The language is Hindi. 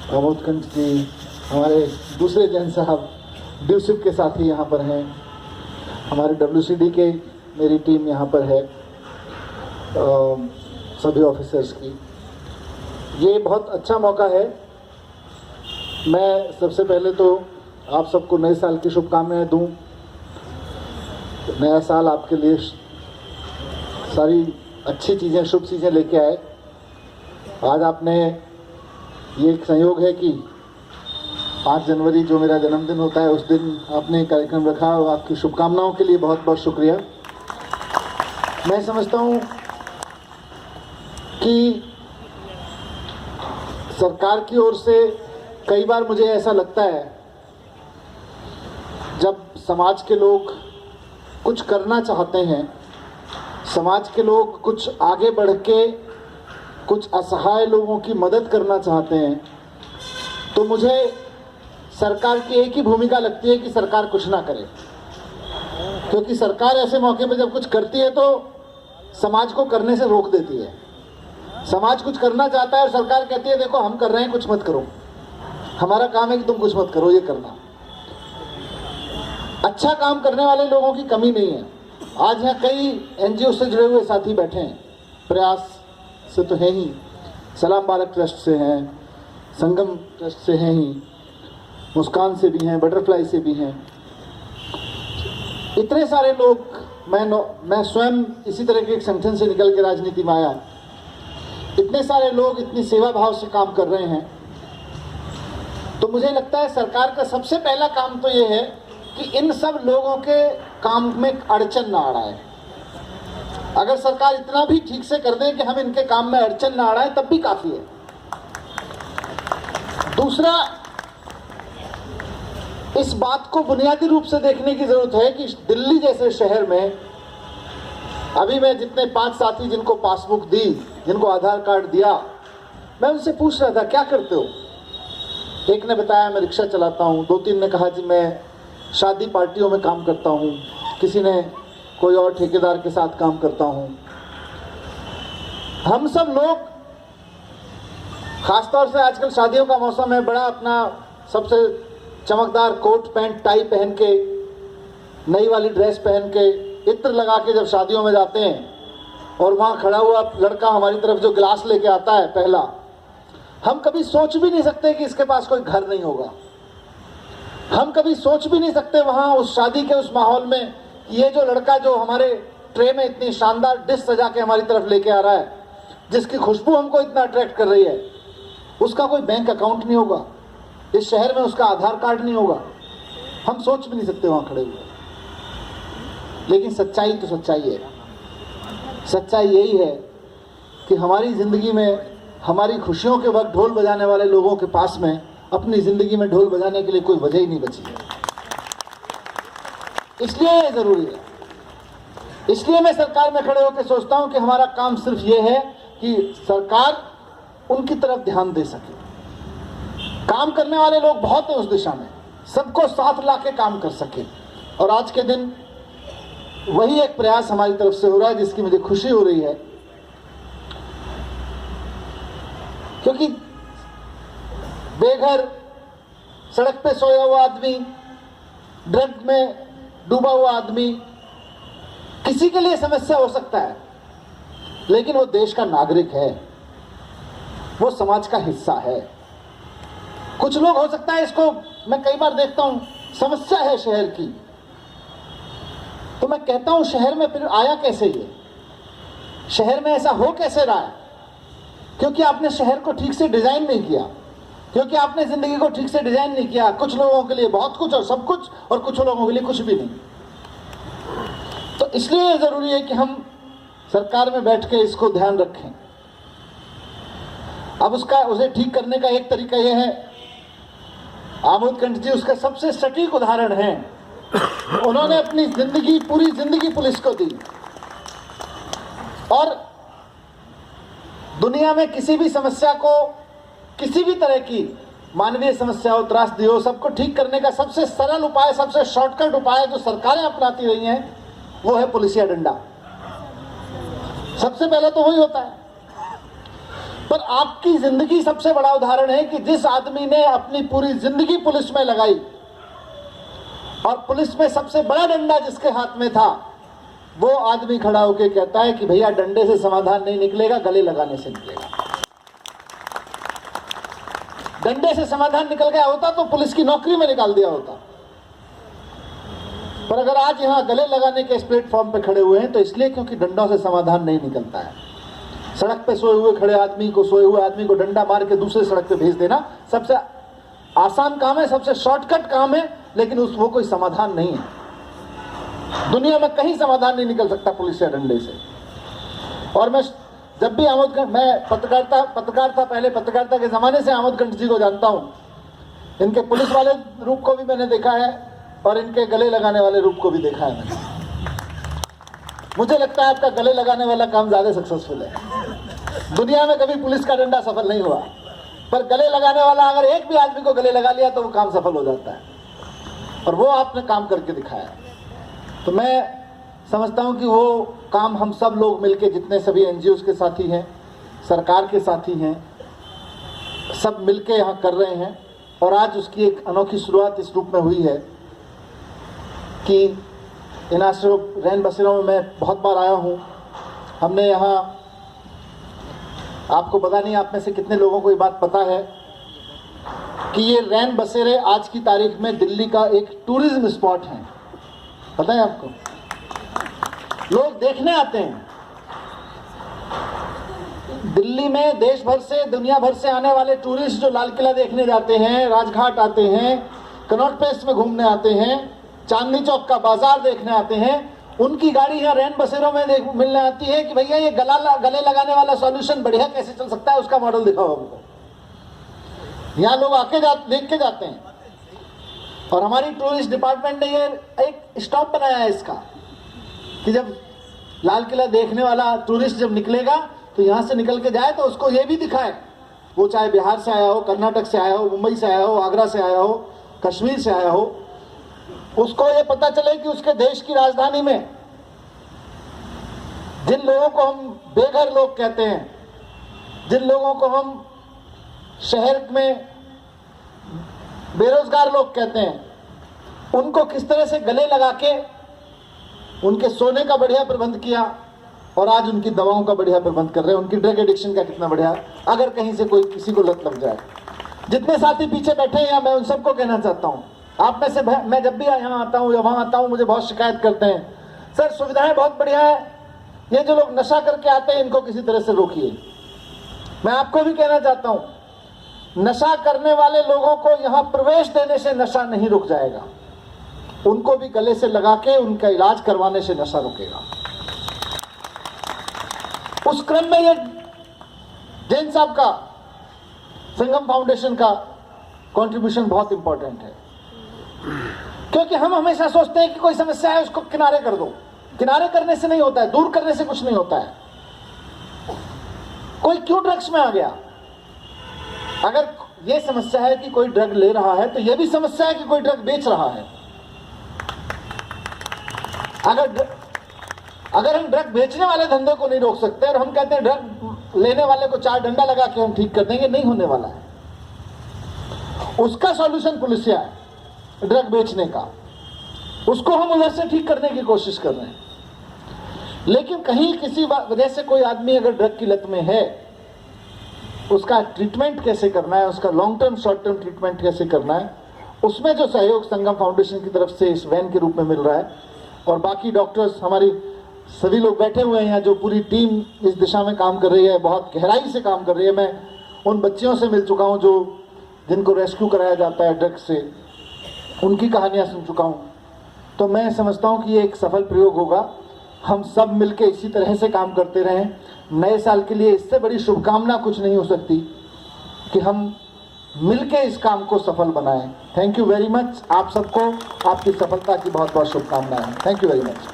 आमोदगंज की हमारे दूसरे जैन साहब ड्यूसिप के साथी यहाँ पर हैं, हमारे WCD के मेरी टीम यहाँ पर है, सभी ऑफिसर्स की। ये बहुत अच्छा मौका है। मैं सबसे पहले तो आप सबको नए साल की शुभकामनाएं दूं। नया साल आपके लिए सारी अच्छी चीज़ें, शुभ चीज़ें लेके आए। आज आपने, ये एक संयोग है कि 5 जनवरी जो मेरा जन्मदिन होता है उस दिन आपने कार्यक्रम रखा, और आपकी शुभकामनाओं के लिए बहुत बहुत शुक्रिया। मैं समझता हूँ कि सरकार की ओर से कई बार मुझे ऐसा लगता है, जब समाज के लोग कुछ करना चाहते हैं, समाज के लोग कुछ आगे बढ़ के कुछ असहाय लोगों की मदद करना चाहते हैं, तो मुझे सरकार की एक ही भूमिका लगती है कि सरकार कुछ ना करे। क्योंकि सरकार ऐसे मौके पर जब कुछ करती है तो समाज को करने से रोक देती है। समाज कुछ करना चाहता है और सरकार कहती है देखो हम कर रहे हैं, कुछ मत करो, हमारा काम है कि तुम कुछ मत करो, ये करना। अच्छा काम करने वाले लोगों की कमी नहीं है। आज यहाँ कई NGO से जुड़े हुए साथी बैठे हैं, प्रयास से तो है ही, सलाम बालक ट्रस्ट से हैं, संगम ट्रस्ट से हैं ही, मुस्कान से भी हैं, बटरफ्लाई से भी हैं। इतने सारे लोग, मैं स्वयं इसी तरह के एक संगठन से निकल के राजनीति में आया। इतने सारे लोग इतनी सेवा भाव से काम कर रहे हैं, तो मुझे लगता है सरकार का सबसे पहला काम तो ये है कि इन सब लोगों के काम में अड़चन ना आए। अगर सरकार इतना भी ठीक से कर दे कि हम इनके काम में अड़चन ना आए, तब भी काफी है। दूसरा, इस बात को बुनियादी रूप से देखने की जरूरत है कि दिल्ली जैसे शहर में अभी मैं जितने 5 साथी जिनको पासबुक दी, जिनको आधार कार्ड दिया, मैं उनसे पूछ रहा था क्या करते हो। एक ने बताया मैं रिक्शा चलाता हूँ, 2-3 ने कहा जी मैं शादी पार्टियों में काम करता हूँ, किसी ने कोई और ठेकेदार के साथ काम करता हूँ। हम सब लोग, खासतौर से आजकल शादियों का मौसम है, बड़ा अपना सबसे चमकदार कोट पैंट टाई पहन के, नई वाली ड्रेस पहन के, इत्र लगा के जब शादियों में जाते हैं और वहाँ खड़ा हुआ लड़का हमारी तरफ जो गिलास लेके आता है पहला, हम कभी सोच भी नहीं सकते कि इसके पास कोई घर नहीं होगा। हम कभी सोच भी नहीं सकते वहाँ उस शादी के उस माहौल में ये जो लड़का जो हमारे ट्रे में इतनी शानदार डिश सजा के हमारी तरफ लेके आ रहा है, जिसकी खुशबू हमको इतना अट्रैक्ट कर रही है, उसका कोई बैंक अकाउंट नहीं होगा, इस शहर में उसका आधार कार्ड नहीं होगा। हम सोच भी नहीं सकते वहाँ खड़े हुए। लेकिन सच्चाई तो सच्चाई है। सच्चाई यही है कि हमारी ज़िंदगी में, हमारी खुशियों के वक्त ढोल बजाने वाले लोगों के पास में अपनी ज़िंदगी में ढोल बजाने के लिए कोई वजह ही नहीं बची है। इसलिए ये ज़रूरी है। इसलिए मैं सरकार में खड़े होकर सोचता हूं कि हमारा काम सिर्फ ये है कि सरकार उनकी तरफ ध्यान दे सके। काम करने वाले लोग बहुत हैं उस दिशा में, सबको साथ ला के काम कर सके। और आज के दिन वही एक प्रयास हमारी तरफ से हो रहा है, जिसकी मुझे खुशी हो रही है। क्योंकि बेघर, सड़क पे सोया हुआ आदमी, ड्रग में डूबा हुआ आदमी, किसी के लिए समस्या हो सकता है, लेकिन वो देश का नागरिक है, वो समाज का हिस्सा है। कुछ लोग हो सकता है, इसको मैं कई बार देखता हूं, समस्या है शहर की, तो मैं कहता हूं शहर में फिर आया कैसे ये, शहर में ऐसा हो कैसे रहा है? क्योंकि आपने शहर को ठीक से डिजाइन नहीं किया, क्योंकि आपने जिंदगी को ठीक से डिजाइन नहीं किया। कुछ लोगों के लिए बहुत कुछ और सब कुछ, और कुछ लोगों के लिए कुछ भी नहीं। तो इसलिए जरूरी है कि हम सरकार में बैठ के इसको ध्यान रखें। अब उसे ठीक करने का एक तरीका यह है, आमोदगंज जी उसका सबसे सटीक उदाहरण है। उन्होंने अपनी जिंदगी, पूरी जिंदगी पुलिस को दी, और दुनिया में किसी भी समस्या को, किसी भी तरह की मानवीय समस्या हो, त्रासदी हो, सबको ठीक करने का सबसे सरल उपाय, सबसे शॉर्टकट उपाय जो सरकारें अपनाती रही हैं, वो है पुलिसिया डंडा। सबसे पहले तो वही होता है। पर आपकी जिंदगी सबसे बड़ा उदाहरण है कि जिस आदमी ने अपनी पूरी जिंदगी पुलिस में लगाई और पुलिस में सबसे बड़ा डंडा जिसके हाथ में था, वो आदमी खड़ा होकर कहता है कि भैया डंडे से समाधान नहीं निकलेगा, गले लगाने से निकलेगा। डंडे से समाधान निकल गया होता तो पुलिस की नौकरी में निकाल दिया होता। पर अगर आज यहां गले लगाने के इस प्लेटफॉर्म पे खड़े हुए हैं तो इसलिए क्योंकि डंडों से समाधान नहीं निकलता है। सड़क पे सोए हुए आदमी को डंडा मार के दूसरे सड़क पे भेज देना सबसे आसान काम है, सबसे शॉर्टकट काम है, लेकिन वो कोई समाधान नहीं है। दुनिया में कहीं समाधान नहीं निकल सकता पुलिस या डंडे से। और मैं जब भी मैं पत्रकार था पहले, पत्रकारिता के जमाने से आमोदगंज जी को जानता हूं। इनके पुलिस वाले रूप को भी मैंने देखा है और इनके गले लगाने वाले रूप को भी देखा है मैंने। मुझे लगता है आपका गले लगाने वाला काम ज्यादा सक्सेसफुल है। दुनिया में कभी पुलिस का डंडा सफल नहीं हुआ, पर गले लगाने वाला अगर एक भी आदमी को गले लगा लिया तो वो काम सफल हो जाता है, और वो आपने काम करके दिखाया। तो मैं समझता हूं कि वो काम हम सब लोग मिलके, जितने सभी एनजीओज के साथी हैं, सरकार के साथी हैं, सब मिलके यहाँ कर रहे हैं। और आज उसकी एक अनोखी शुरुआत इस रूप में हुई है कि इन आश्रम रैन बसेरों में मैं बहुत बार आया हूँ। हमने यहाँ, आपको पता नहीं आप में से कितने लोगों को ये बात पता है कि ये रैन बसेरे आज की तारीख में दिल्ली का एक टूरिज्म स्पॉट है। पता है आपको? लोग देखने आते हैं दिल्ली में, देश भर से, दुनिया भर से आने वाले टूरिस्ट जो लाल किला देखने जाते हैं, राजघाट आते हैं, कनॉट प्लेस में घूमने आते हैं, चांदनी चौक का बाजार देखने आते हैं, उनकी गाड़ी यहाँ रैन बसेरों में मिलने आती है कि भैया ये गले लगाने वाला सॉल्यूशन बढ़िया कैसे चल सकता है, उसका मॉडल दिखाओ हमको। यहाँ लोग आके देख के जाते हैं। और हमारी टूरिस्ट डिपार्टमेंट ने ये एक स्टॉप बनाया है इसका कि जब लाल किला देखने वाला टूरिस्ट जब निकलेगा तो यहाँ से निकल के जाए तो उसको ये भी दिखाए, वो चाहे बिहार से आया हो, कर्नाटक से आया हो, मुंबई से आया हो, आगरा से आया हो, कश्मीर से आया हो, उसको ये पता चले कि उसके देश की राजधानी में जिन लोगों को हम बेघर लोग कहते हैं, जिन लोगों को हम शहर में बेरोजगार लोग कहते हैं, उनको किस तरह से गले लगा के उनके सोने का बढ़िया प्रबंध किया और आज उनकी दवाओं का बढ़िया प्रबंध कर रहे हैं। उनकी ड्रग एडिक्शन का कितना बढ़िया, अगर कहीं से कोई किसी को लत लग जाए। जितने साथी पीछे बैठे हैं, मैं उन सबको कहना चाहता हूँ, आप में से मैं जब भी यहाँ आता हूँ या वहाँ आता हूँ, मुझे बहुत शिकायत करते हैं, सर सुविधाएं बहुत बढ़िया है, ये जो लोग नशा करके आते हैं इनको किसी तरह से रोकिए। मैं आपको भी कहना चाहता हूँ, नशा करने वाले लोगों को यहाँ प्रवेश देने से नशा नहीं रुक जाएगा, उनको भी गले से लगा के उनका इलाज करवाने से नशा रुकेगा। उस क्रम में ये जैन साहब का, संगम फाउंडेशन का कंट्रीब्यूशन बहुत इंपॉर्टेंट है, क्योंकि हम हमेशा सोचते हैं कि कोई समस्या है उसको किनारे कर दो। किनारे करने से नहीं होता है, दूर करने से कुछ नहीं होता है। कोई क्यों ड्रग्स में आ गया? अगर ये समस्या है कि कोई ड्रग ले रहा है तो यह भी समस्या है कि कोई ड्रग बेच रहा है। अगर हम ड्रग बेचने वाले धंधे को नहीं रोक सकते और हम कहते हैं ड्रग लेने वाले को 4 डंडा लगा के हम ठीक कर देंगे, नहीं होने वाला है। उसका सॉल्यूशन पुलिसिया है, ड्रग बेचने का, उसको हम उधर से ठीक करने की कोशिश कर रहे हैं। लेकिन कहीं किसी वजह से कोई आदमी अगर ड्रग की लत में है, उसका ट्रीटमेंट कैसे करना है, उसका long term short term treatment कैसे करना है, उसमें जो सहयोग संगम फाउंडेशन की तरफ से इस वैन के रूप में मिल रहा है, और बाकी डॉक्टर्स, हमारी सभी लोग बैठे हुए हैं, जो पूरी टीम इस दिशा में काम कर रही है, बहुत गहराई से काम कर रही है। मैं उन बच्चियों से मिल चुका हूं जिनको रेस्क्यू कराया जाता है ड्रग्स से, उनकी कहानियां सुन चुका हूं। तो मैं समझता हूं कि ये एक सफल प्रयोग होगा। हम सब मिलके इसी तरह से काम करते रहें। नए साल के लिए इससे बड़ी शुभकामना कुछ नहीं हो सकती कि हम मिलके इस काम को सफल बनाएं। Thank you very much. आप सबको आपकी सफलता की बहुत बहुत शुभकामनाएं। Thank you very much.